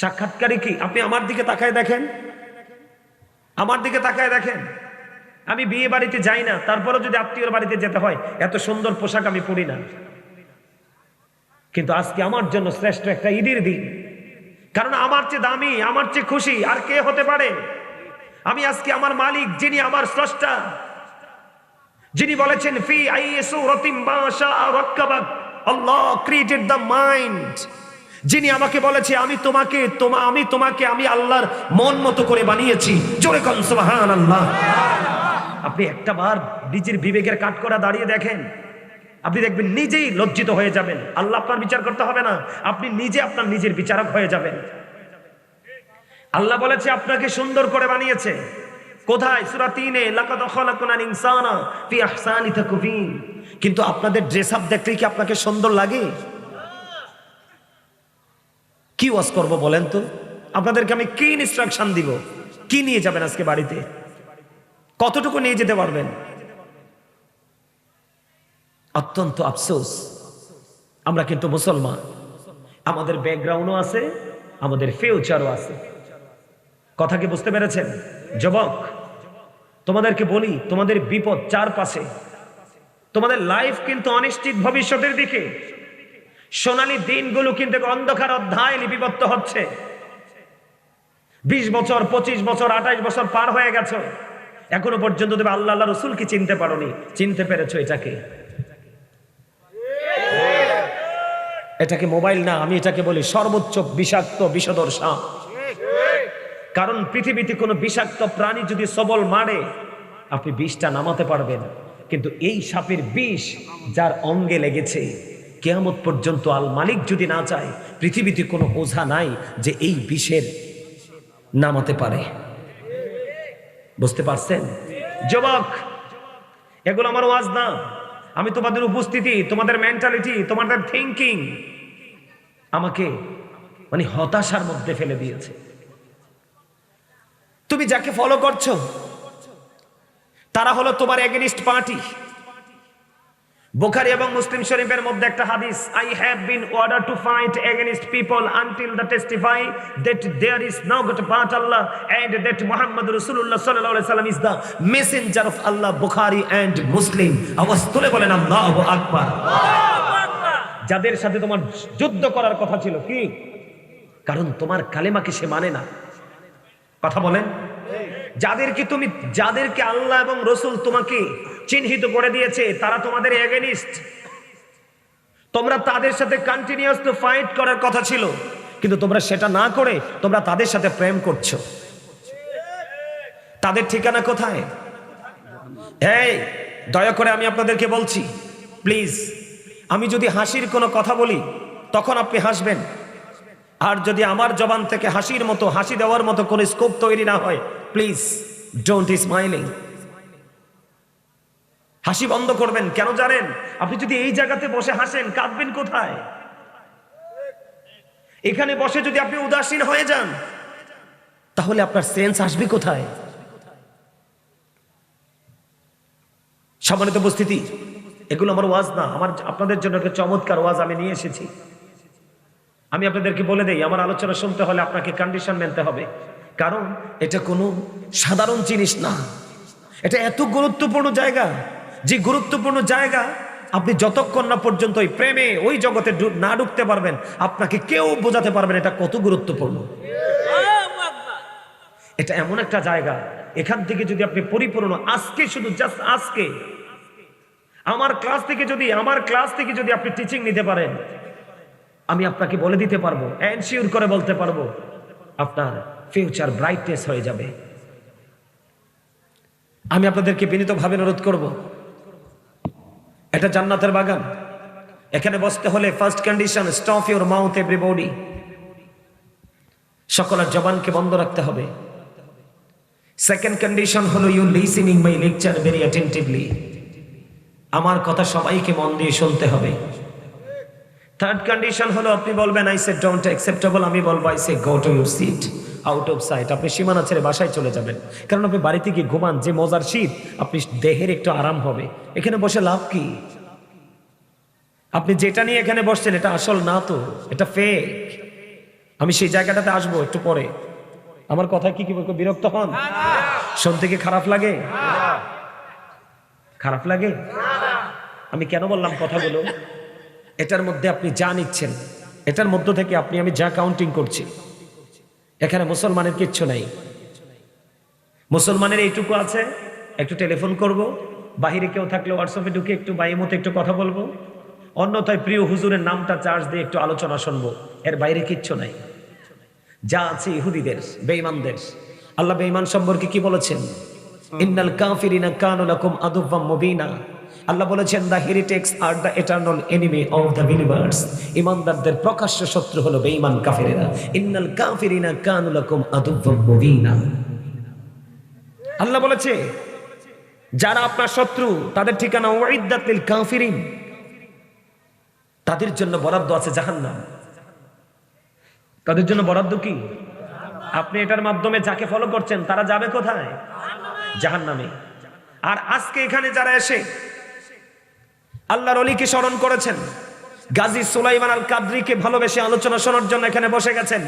সাক্ষাৎকারী কি? আপনি আমার দিকে তাকায় দেখেন, আমার দিকে তাকায় দেখেন। আমি বিয়ে বাড়িতে যাই না, তারপরে যদি আত্মীয়র বাড়িতে যেতে হয়, এত সুন্দর পোশাক আমি পরি না। কিন্তু আজকে আমার জন্য শ্রেষ্ঠ একটা ঈদের দিন, কারণ আমার চেয়ে দামি, আমার চেয়ে খুশি আর কে হতে পারে? আমি আজকে আমার মালিক, যিনি আমার স্রষ্টা, যিনি বলেছেন ফি আইসুরাতিম মা শাআ রাক্কাবাক, আল্লাহ ক্রিয়েটেড দ্য মাইন্ড, যিনি আমাকে বলেছে আমি তোমাকে আমি আল্লাহর মন মতো করে বানিয়েছি। জোরে কোন সুবহানাল্লাহ। আপনি একটা বার নিজের বিবেকের কাঠগড়া দাঁড়িয়ে দেখেন, আপনি দেখবেন নিজেই লজ্জিত হয়ে যাবেন। আল্লাহ আপনার বিচার করতে হবে না, আপনি নিজে আপনার নিজের বিচারক হয়ে যাবেন। আল্লাহ বলেছে আপনাকে সুন্দর করে বানিয়েছে। কোথায়? সূরা 3-এ, লাকাদ খালাকনাল ইনসানা ফি আহসানি তাকওয়িম। কিন্তু আপনাদের ড্রেস আপ দেখলে কি আপনাকে সুন্দর লাগে? কি ওয়াজ করব বলেন তো? আপনাদেরকে আমি কি ইনস্ট্রাকশন দিব? কি নিয়ে যাবেন আজকে বাড়িতে? কতটুকু নিয়ে যেতে পারবেন? অত্যন্ত আফসোস, আমরা কিন্তু মুসলমান, আমাদের ব্যাকগ্রাউন্ডও আছে, আমাদের ফিউচারও আছে। কথা কি বুঝতে পেরেছেন? যুবক, তোমাদেরকে বলি, তোমাদের বিপদ চারপাশে, তোমাদের লাইফ কিন্তু অনিশ্চিত ভবিষ্যতের দিকে। সোনালী দিনগুলো কিন্তু অন্ধকার অধ্যায় লিপিবদ্ধ হচ্ছে। 20 বছর, 25 বছর, 28 বছর পার হয়ে গেছে, এখনো পর্যন্ত তুমি আল্লাহ আল্লাহ রসুলকে চিনতে পারোনি। চিনতে পেরেছো এটাকে? এটাকে মোবাইল না, আমি এটাকে বলি সর্বোচ্চ বিষাক্ত বিষধর সাপ। কারণ পৃথিবীতে কোনো বিষাক্ত প্রাণী যদি সবল মারে, আপনি বিষটা নামাতে পারবেন, কিন্তু এই সাপের বিষ যার অঙ্গে লেগেছে, কিয়ামত পর্যন্ত আল মালিক যদি না চায়, পৃথিবীতে কোনো ওঝা নাই যে এই বিষের নামাতে পারে। বুঝতে পারছেন যুবক? এগুলো আমার ওয়াজ না, আমি তোমাদের উপস্থিতি, তোমাদের মেন্টালিটি, তোমাদের থিঙ্কিং আমাকে মানে হতাশার মধ্যে ফেলে দিয়েছে। তুমি যাকে ফলো করছো তারা হলো তোমার এগেনিস্ট পার্টি। বুখারী এবং মুসলিম শরীফের মধ্যে একটা হাদিস, I have been order to fight against people until the testify that there is no god but Allah and that Muhammad রাসূলুল্লাহ সাল্লাল্লাহু আলাইহি সাল্লাম is the messenger of Allah. Bukhari and Muslim. আওয়াজ তুলে বলেন আল্লাহু আকবার। যাদের সাথে তোমার যুদ্ধ করার কথা ছিল, কি কারণ তোমার কালেমাকে সে মানে না। কথা বলেন, যাদেরকে আল্লাহ এবং রসুল তোমাকে চিহ্নিত করে দিয়েছে তারা তোমাদের এগেনিস্ট। তোমরা তাদের সাথে কন্টিনিউয়াস তো ফাইট করার কথা ছিল, কিন্তু তোমরা সেটা না করে তোমরা তাদের সাথে প্রেম করছো। তাদের ঠিকানা কোথায়? এই দয়া করে আমি আপনাদেরকে বলছি, প্লিজ, আমি যদি হাসির কোনো কথা বলি তখন আপনি হাসবেন, আর যদি আমার জবান থেকে হাসির মতো, হাসি দেওয়ার মতো কোনো স্কোপ তৈরি না হয়, প্লিজ ডোন্ট স্মাইলিং। হাসি বন্ধ করবেন। কেন জানেন? আপনি যদি এই জায়গাতে বসে হাসেন, কাঁদবেন কোথায়? এখানে বসে যদি আপনি উদাসীন হয়ে যান, তাহলে আপনার সেন্স আসবে কোথায়? সম্মানিত উপস্থিতি, এগুলো আমার ওয়াজ না, আপনাদের জন্য একটা চমৎকার ওয়াজ আমি নিয়ে এসেছি। আমি আপনাদেরকে বলে দেই, আমার আলোচনা শুনতে হলে আপনাকে কন্ডিশন মানতে হবে, কারণ এটা কোনো সাধারণ জিনিস না। এটা এত গুরুত্বপূর্ণ জায়গা, যে গুরুত্বপূর্ণ জায়গা আপনি যতক্ষণ না পর্যন্ত ওই প্রেমে, ওই জগতে না ঢুকতে পারবেন, আপনাকে কেউ বোঝাতে পারবেন এটা কত গুরুত্বপূর্ণ। এটা এমন একটা জায়গা, এখান থেকে যদি আপনি পরিপূর্ণ আজকে, শুধু জাস্ট আজকে আমার ক্লাস থেকে যদি আপনি টিচিং নিতে পারেন, আমি আপনাকে বলে দিতে পারবো, এনশিওর করে বলতে পারবো, আপনার ফিউচার ব্রাইটনেস হয়ে যাবে। আমি আপনাদেরকে বিনীতভাবে অনুরোধ করব, এটা জান্নাতের বাগান। এখানে বসতে হলে first condition, stop your mouth everybody. সকলের জবানকে বন্ধ রাখতে হবে। সেকেন্ড কন্ডিশন হলো you listening my lecture very attentively. আমার কথা সবাইকে মন দিয়ে শুনতে হবে। থার্ড কন্ডিশন হলো আপনি বলবেন আই সে ডোন্ট অ্যাকসেপ্টেবল, আমি বলবো I say go to your seat out of sight. আপনি সীমানা ছেড়ে বাসায় চলে যাবেন, কারণ আপনি বাড়িতে গিয়ে ঘুমান, যে মজার শীত, আপনি দেহের একটু আরাম হবে। এখানে বসে লাভ কি? আপনি যেটা নিয়ে এখানে বসছেন এটা আসল না তো, এটা ফেক। আমি সেই জায়গাটাতে আসবো একটু পরে। আমার কথা কি বিরক্ত হন? শুনতে কি খারাপ লাগে? খারাপ লাগে? আমি কেন বললাম কথাগুলো? এটার মধ্যে আপনি যা নিচ্ছেন, এটার মধ্য থেকে আমি যা কাউন্টিং করছি, এখানে মুসলমানের কিচ্ছু নাই। মুসলমানের এইটুকু আছে, একটু টেলিফোন করব, বাহিরে কেউ থাকলে হোয়াটসঅ্যাপে ঢুকে একটু বাইয়ের মতো একটু কথা বলবো, অন্যথায় প্রিয় হুজুরের নামটা চার্জ দিয়ে একটু আলোচনা শুনবো। এর বাইরে কিচ্ছু নাই। যা আছে ইহুদিদের, বেঈমানদের। আল্লাহ বেঈমান সম্পর্কে কি বলেছেন? ইন্নাল কাফিরিনা কানু লাকুম আদুওয়াম মুবিনা। আল্লাহ বলেছেন the heretics are the eternal enemy of the believers. ইমানদারদের প্রকাশ্য শত্রু হলো বেঈমান কাফেরেরা। ইন্নাল কাফিরিনা কানু লাকুম আদুওয়াম মুবিনা। আল্লাহ বলেছে যারা আপনার শত্রু, তাদের ঠিকানা উইদ্দাত লিল কাফিরিন, তাদের জন্য বরাদ্দ আছে জাহান্নাম। তাদের জন্য বরাদ্দ কি? আপনি এটার মাধ্যমে যাকে ফলো করছেন তারা যাবে কোথায়? জাহান্নামে। আর আজকে এখানে যারা এসে আল্লাহর ওলিকে স্মরণ করেছেন, গাজী সুলাইমান আল কাদরিকে ভালোবেসে আলোচনা শোনার জন্য এখানে বসে গেছেন,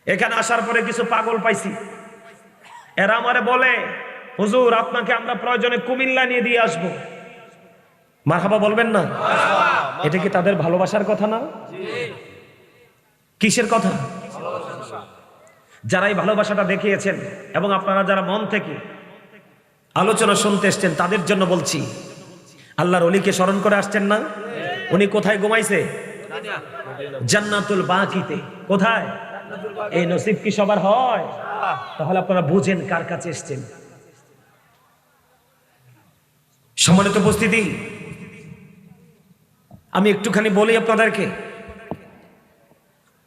এখানে আসার পরে কিছু পাগল পাইছি, এরা আমারে বলে হুজুর আপনাকে আমরা প্রয়োজনে কুমিল্লা নিয়ে দিয়ে আসবো। মারহাবা বলবেন না? এটা কি তাদের ভালোবাসার কথা না? কিসের কথা? যারা এই ভালোবাসাটা দেখিয়েছেন এবং আপনারা যারা মন থেকে আলোচনা শুনতে এসছেন, তাদের জন্য বলছি, আল্লাহর ওলিকে স্মরণ করে আসছেন না? উনি কোথায় ঘুমাইছে? জান্নাতুল বাকিতে। কোথায়? এই নসিব কি সবার হয়? তাহলে আপনারা বুঝেন কার কাছে এসছেন। সম্মানিত উপস্থিতি, আমি একটুখানি বলি আপনাদেরকে,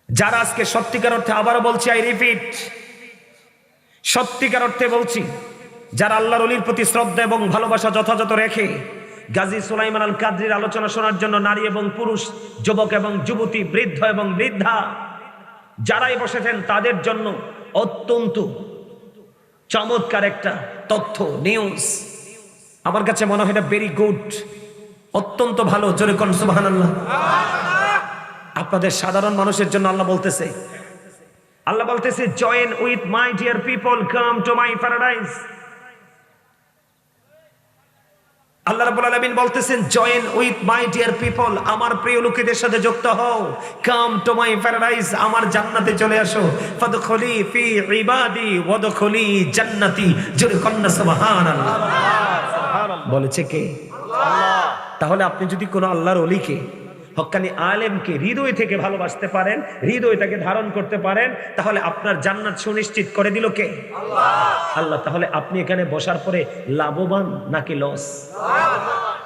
যারা আজকে সত্যিকার অর্থে, আবারও বলছি, আই রিপিট, সত্যিকার অর্থে বলছি, যারা আল্লাহর ওলির প্রতি শ্রদ্ধা এবং ভালোবাসা যথাযথ রেখে গাজী সুলাইমান আল কাদরির আলোচনা শোনার জন্য নারী এবং পুরুষ, যুবক এবং যুবতী, বৃদ্ধ এবং বৃদ্ধা যারাই বসেছেন, তাদের জন্য অত্যন্ত চমৎকার একটা তথ্য নিউজ, আমার কাছে মনে হয় এটা ভেরি গুড, অত্যন্ত ভালো। জোরে কোন সুবহানাল্লাহ। আপনাদের সাধারণ মানুষের জন্য আল্লাহ বলতেছে join with my dear people, come to my paradise. Allah রাব্বুল আলামিন বলতেছেন join with my dear people, আমার প্রিয় লোকেদের সাথে যুক্ত হও। কাম টু মাই প্যারাডাইস, আমার জান্নাতে চলে আসো। ফাদখুলি ফি ইবাদি ওয়াদখুলি জান্নাতি। জোরে কন্না সুবহানাল্লাহ। বলেছে কে? আল্লাহ। তাহলে আপনি যদি কোনো আল্লাহর ওলিকে, হক্কানি আলেমকে হৃদয় থেকে ভালোবাসতে পারেন, হৃদয়টাকে ধারণ করতে পারেন, তাহলে আপনার জান্নাত সুনিশ্চিত করে দিল কে? আল্লাহ। তাহলে আপনি এখানে বসার পরে লাভবান নাকি লস?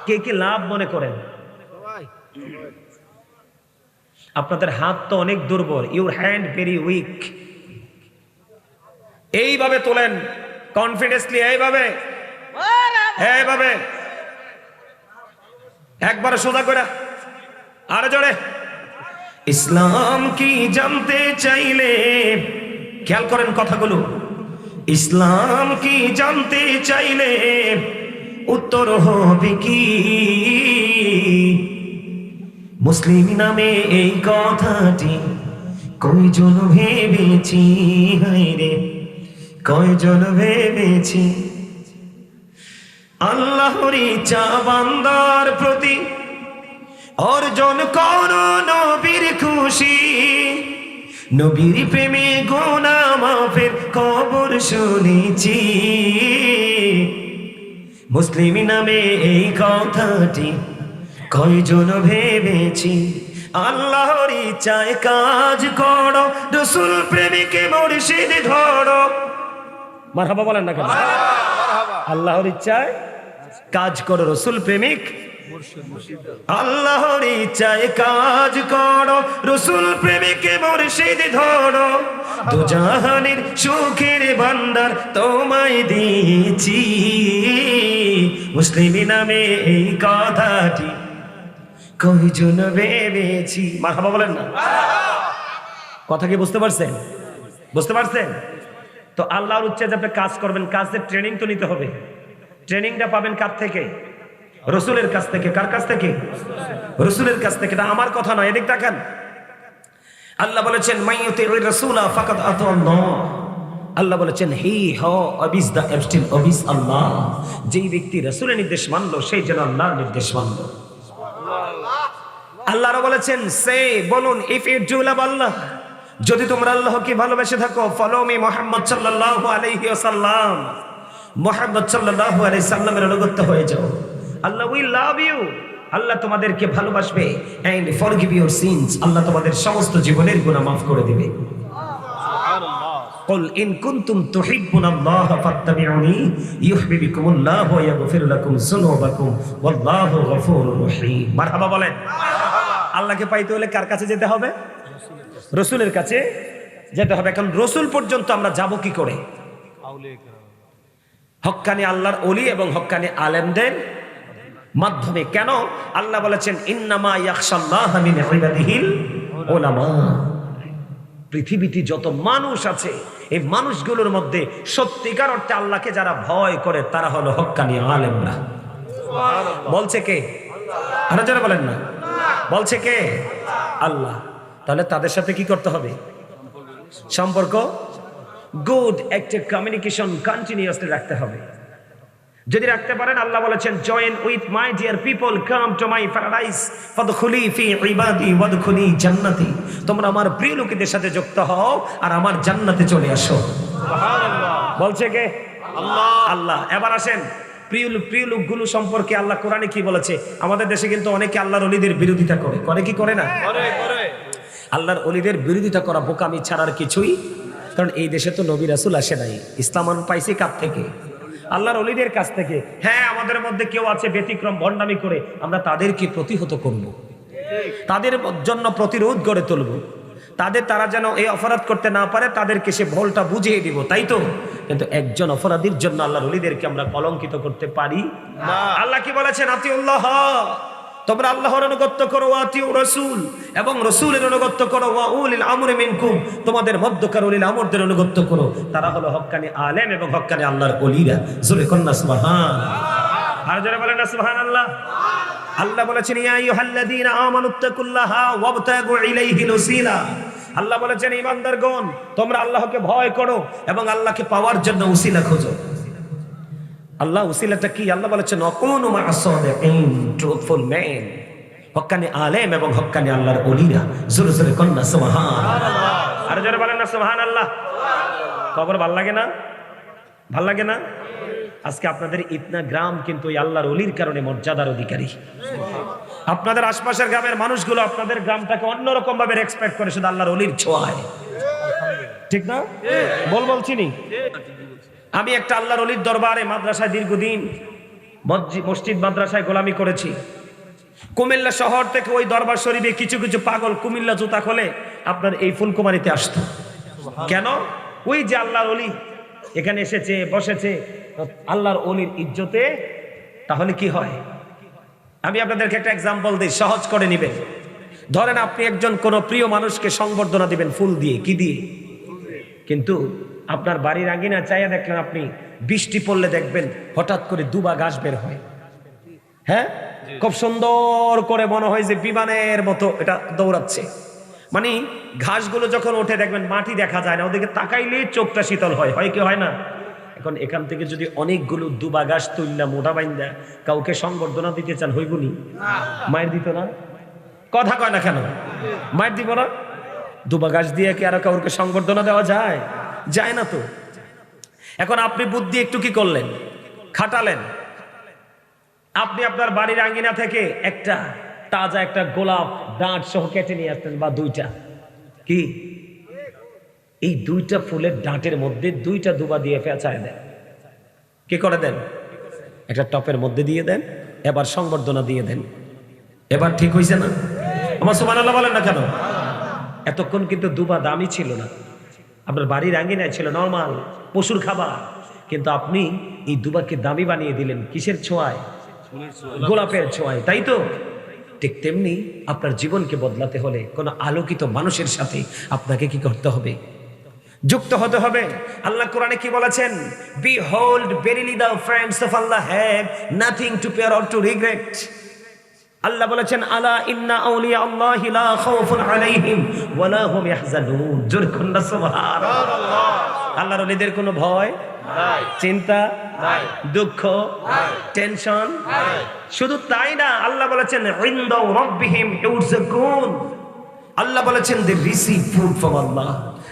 কে কে লাভ মনে করেন? আপনাদের হাত তো অনেক দুর্বল, ইউর হ্যান্ড ভেরি উইক। এইভাবে তোলেন কনফিডেন্সলি, এইভাবে একবার সোজা করে, আরে জোরে। ইসলাম কি জানতে চাইলে, খেয়াল করেন কথাগুলো, ইসলাম কি জানতে চাইলে উত্তর হবে কি? মুসলিম নামে এই কথাটি কয়জন ভেবেছি, হায়রে কয়জন ভেবেছি। আল্লাহর ইচ্ছা বান্দার প্রতি অর্জন করো নবীর খুশি, নবীর প্রেমে গুনাহ মাফের খবর শুনেছি। মুসলিম নামে এই কথাটি কয়জন ভেবেছি। আল্লাহর ইচ্ছায় কাজ করো, রাসূল প্রেমিকে মুর্শিদ ধরো। মারহাবা বলেন না কেন? আল্লাহর ইচ্ছায় কাজ করো, রাসূল প্রেমিক। আল্লাহর ইচ্ছায় কাজ করো, রাসূল প্রেমিকে মুর্শিদ ধরো। দুজাহানের সুখের ভান্ডার তোমায় দিয়েছি। মুসলিম নামে এই কথাটি কয়জন ভেবেছি। মারহাবা বলেন না? কথা কি বুঝতে পারছেন? বুঝতে পারছেন তো? আল্লাহর ইচ্ছায় যে আপনি কাজ করবেন, কাজের ট্রেনিং তো নিতে হবে। ট্রেনিংটা পাবেন কার থেকে? রসুলের কাছ থেকে। কার কাছ থেকে? রসুলের কাছ থেকে। এটা আমার কথা নয়, এদিক তাকান। আল্লাহ বলেছেন মাইয়ুতির রাসূলা ফাকাদ আতাল্লাহ। আল্লাহ বলেছেন হি হ অবিস দা এবস্টিল অবিস আল্লাহ। যেই ব্যক্তি রাসূলের নির্দেশ মানলো সেই যেন আল্লাহর নির্দেশ মানলো। আল্লাহও বলেছেন সে বলুন ইফ ইউ ডু লাভ আল্লাহ, যদি তোমরা আল্লাহকে ভালোবেসে থাকো, ফলো মি মুহাম্মদ সাল্লাল্লাহু আলাইহি ওয়াসাল্লাম, মুহাম্মদ সাল্লাল্লাহু আলাইহি সাল্লামের অনুগত হয়ে যাও। আল্লাহ উইল লাভ ইউ, আল্লাহ তোমাদেরকে ভালোবাসবে। এন্ড ফরগিভ ইউর সিনস, আল্লাহ তোমাদের সমস্ত জীবনের গুনাহ মাফ করে দিবে। কুল ইন কুনতুম তুহিব্বুনাল্লাহ ফাত্তাবিউনি ইউহিব্বুকুমুল্লাহ ওয়া ইয়াগফির লাকুম যুনুবাকুম ওয়াল্লাহু গফুরুর রহিম। মারহাবা বলেন। আল্লাহকে পাইতে হলে কার কাছে যেতে হবে? রাসূলের কাছে যেতে হবে। এখন রাসূল পর্যন্ত আমরা যাব কি করে? হক্কানি আল্লাহর ওলি এবং হক্কানি আলেমদের মাধ্যমে। কেন? আল্লাহ বলেছেন ইন্নামা ইয়াখশাল্লাহা মিন ইবাদিহিল উলামা। পৃথিবীতে যত মানুষ আছে, এই মানুষগুলোর মধ্যে সত্যিকার অর্থে আল্লাহকে যারা ভয় করে তারা হলো হক্কানি আলেমরা। বলছে কে? আরো যারা বলেন না, বলছে কে? আল্লাহ। তাহলে তাদের সাথে কি করতে হবে? সম্পর্ক, গুড একটা কমিউনিকেশন কন্টিনিউয়াসলি রাখতে হবে। যদি রাখতে পারেন, আল্লাহ বলেছেন join with my dear people, come to my paradise ফাদখুলি ফি ইবাদি ওয়াদখুলি জান্নাতি। তোমরা আমার প্রিয় লোকেদের সাথে যুক্ত হও আর আমার জান্নাতে চলে আসো। সুবহানাল্লাহ। বলছে কে? আল্লাহ। আল্লাহ। এবার আসেন প্রিয় লোকগুলো সম্পর্কে আল্লাহ কোরআনে কি বলেছে। আমাদের দেশে কিন্তু অনেকে আল্লাহর ওলিদের বিরোধিতা করে। করে কি করে না? করে। আল্লাহর ওলিদের বিরোধিতা করা বোকামি ছাড়ার কিছুই, কারণ এই দেশে তো নবী রাসূল আসে নাই। ইসলাম পাইছে কার থেকে? আল্লাহর ওলিদের কাছ থেকে। হ্যাঁ, আমাদের মধ্যে কেউ আছে ব্যতিক্রম, ভণ্ডামি করে, আমরা তাদেরকে প্রতিহত করব, তাদের জন্য প্রতিরোধ গড়ে তুলব, তারা যেন এই অপরাধ করতে না পারে, তাদেরকে সে ভুলটা বুঝিয়ে দিব, তাই তো? কিন্তু একজন অপরাধীর জন্য আল্লাহর ওলিদেরকে আমরা কলঙ্কিত করতে পারি না। আল্লাহ কি বলেছেন? আতিউল্লাহ তোমরা আল্লাহর আনুগত্য করো, আতিউ রাসূল, এবং রাসূলের আনুগত্য করো, ওয়া উলিল আমরি মিনকুম, তোমাদের মধ্যকার উলিল আমরদের আনুগত্য করো। তারা হলো হক্কানি আলেম এবং হক্কানি আল্লাহর ওলিরা। জোরে কন্না সুবহানাল্লাহ। আর যারা বলেন না সুবহানাল্লাহ। আল্লাহ বলেছেন ইয়া আইয়ুহাল্লাযীনা আমানুত্তাকুল্লাহা ওয়াবতাগু ইলাইহিল ওসিলা। আল্লাহ বলেছেন ঈমানদারগণ, তোমরা আল্লাহকে ভয় করো এবং আল্লাহকে পাওয়ার জন্য উসিলা খোঁজো। আল্লাহ উসিলাটা কি? আল্লাহ বলেছেন ওয়াকুনু মা'আস সাদিকিন, ট্রুথফুল ম্যান, হক্কানি আলেম এবং হক্কানি আল্লাহর ওলিরা। জোরে জোরে কন্না সুবহানাল্লাহ। আর যারা বলেন না সুবহানাল্লাহ। খবর ভাল লাগে না? ভাল লাগে না? আজকে আপনাদের ইতনা গ্রাম কিন্তু এই আল্লাহর ওলির কারণে মর্যাদার অধিকারী। আপনাদের আশপাশের গ্রামের মানুষগুলো আপনাদের গ্রামটাকে অন্যরকম ভাবে রেসপেক্ট করে শুধু আল্লাহর ওলির ছোঁয়ায়। ঠিক না? বলছি নি। আমি একটা আল্লাহর ওলির দরবারে মাদ্রাসায় দীর্ঘদিন মসজিদ মাদ্রাসায় গোলামি করেছি। কুমিল্লা শহর থেকে ওই দরবার শরীফে কিছু কিছু পাগল কুমিল্লা জুতা খোলে আপনার এই ফুলকুমারিতে আসতো। কেন? ওই যে আল্লাহর ওলি এখানে এসেছে, বসেছে আল্লাহর ওলির ইজ্জতে, তাহলে কি হয়? আমি আপনাদেরকে একটা এক্সাম্পল দিই, সহজ করে নিবেন। ধরেন আপনি একজন কোন প্রিয় মানুষকে সংবর্ধনা দিবেন ফুল দিয়ে, কি দিয়ে? কিন্তু আপনার বাড়ির আঙিনা চাইয়া দেখলেন আপনি বৃষ্টি পড়লে দেখবেন হঠাৎ করে দুবা ঘাস বের হয়। হ্যাঁ, খুব সুন্দর করে মনে হয় যে বিমানের মতো এটা দৌড়াচ্ছে। মানে ঘাসগুলো যখন ওঠে দেখবেন মাটি দেখা যায় না, ওদিকে তাকাইলেই চোখটা শীতল হয়, হয় কি হয় না? এখন এখান থেকে যদি অনেকগুলো দুবা ঘাস তুললা মোটা বাইন্দা কাউকে সংবর্ধনা দিতে চান, হইবনি? মায়ের দিত না? কথা কয় না কেন? মায়ের দিব না? দুবা ঘাস দিয়ে কি আর কাউকে সংবর্ধনা দেওয়া যায়? যায় না তো। এখন আপনি বুদ্ধি একটু কি করলেন, খাটালেন। আপনি আপনার বাড়ির আঙ্গিনা থেকে একটা তাজা একটা গোলাপ ডাঁট সহ কেটে নিয়ে আসতেন, বা দুইটা, কি এই দুইটা ফুলের ডাঁটের মধ্যে দুইটা দুবা দিয়ে পেঁচায় দেন। কি করে দেন? একটা টপের মধ্যে দিয়ে দেন, এবার সংবর্ধনা দিয়ে দেন। এবার ঠিক হয়েছে না? আমার সুবহানাল্লাহ বলেন না কেন? এতক্ষণ কিন্তু দুবা দামি ছিল না, আপনার বাড়ির আঙ্গিনায় ছিল নরমাল পশুর খাবার, কিন্তু আপনি এই দুবাকে দামি বানিয়ে দিলেন কিসের ছোঁয়ায়? গোলাপের ছোঁয়ায়, তাই তো? ঠিক তেমনি আপনার জীবনকে বদলাতে হলে কোন আলোকিত মানুষের সাথে আপনাকে কি করতে হবে? যুক্ত হতে হবে। আল্লাহ কোরআনে কি বলেছেন? Behold verily the friends of Allah have nothing to fear or to regret। আল্লাহ বলেছেন আলা ইন্না আউলিয়া আল্লাহি লা খাউফুন আলাইহিম ওয়া লা হুম ইয়াহজানুন। জোরে কন্না সুবহানাল্লাহ। আল্লাহর ওলিদের কোনো ভয় নাই, চিন্তা নাই, দুঃখ নাই, টেনশন নাই। শুধু তাই না, আল্লাহ বলেছেন ইনদা রাব্বিহিম ইউরযাকুন। আল্লাহ বলেছেন দে রিসিভ ফুড ফ্রম আল্লাহ।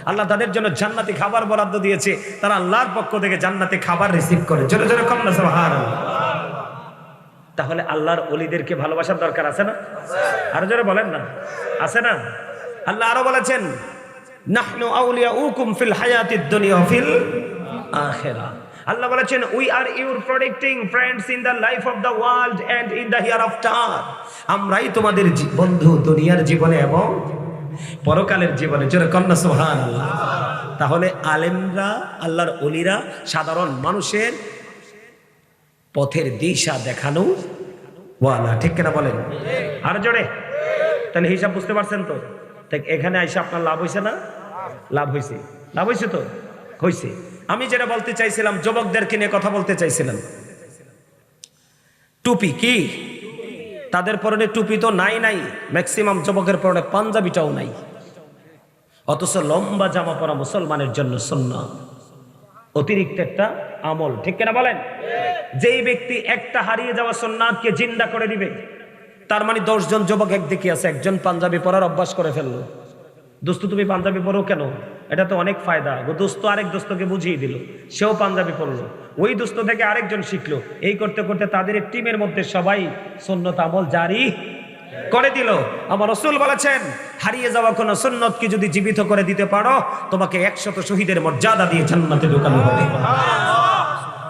আল্লাহ তাদের জন্য জান্নাতি খাবার বরাদ্দ দিয়েছে, তারা আল্লাহর পক্ষ থেকে জান্নাতি খাবার রিসিভ করে। জোরে জোরে কন্না সুবহানাল্লাহ। তাহলে আল্লাহর ওলিদেরকে ভালোবাসার দরকার আছে না? আরো জোরে বলেন না, আছে না? আল্লাহ আরো বলেছেন নাহনু আউলিয়াউকুম ফিল হায়াতিদ দুনিয়া ওয়া ফিল আখিরাহ। আল্লাহ বলেছেন we are your protecting friends in the life of the world and in the hereafter. আমরাই তোমাদের বন্ধু দুনিয়ার জীবনে এবং পরকালের জীবনে। জোরে কন্না সুবহানাল্লাহ। তাহলে আলেমরা, আল্লাহর ওলিরা সাধারণ মানুষের পথের দিশা দেখানো ওয়ালা। ঠিক কিনা বলেন? আর জোরে। তাহলে হিসাব বুঝতে পারছেন তো? এখানে আইসা আপনার লাভ হয়েছে না? লাভ হয়েছে, লাভ হয়েছে তো হয়েছে। আমি যেটা বলতে চাইছিলাম, যুবকদেরকে নিয়ে কথা বলতে চাইছিলাম। টুপি কি তাদের পরনে? টুপি তো নাই নাই, ম্যাক্সিমাম যুবকের পরনে পাঞ্জাবিটাও নাই, অথচ লম্বা জামা পরা মুসলমানের জন্য সুন্নাত, অতিরিক্ত একটা আমল। ঠিক কিনা বলেন? যেই ব্যক্তি একটা হারিয়ে যাওয়া সুন্নাতকে জিন্দা করে দিবে, তার মানে 10 জন যুবক একদিকে আছে, একজন পাঞ্জাবি পরার অভ্যাস করে ফেললো। দোস্ত তুমি পাঞ্জাবি পরো কেন? এটা তো অনেক ফায়দা। দোস্ত আরেক দোস্তকে বুঝিয়ে দিল, সেও পাঞ্জাবি পরলো, ওই দোস্ত থেকে আরেকজন শিখলো। এই করতে করতে তাদের টিমের মধ্যে সবাই সুন্নত আমল জারি করে দিল। আমার রাসূল বলেছেন হারিয়ে যাওয়া কোন সুন্নতকে যদি জীবিত করে দিতে পারো, তোমাকে 100 শহীদের মর্যাদা দিয়ে জান্নাতে ঢোকানো হবে।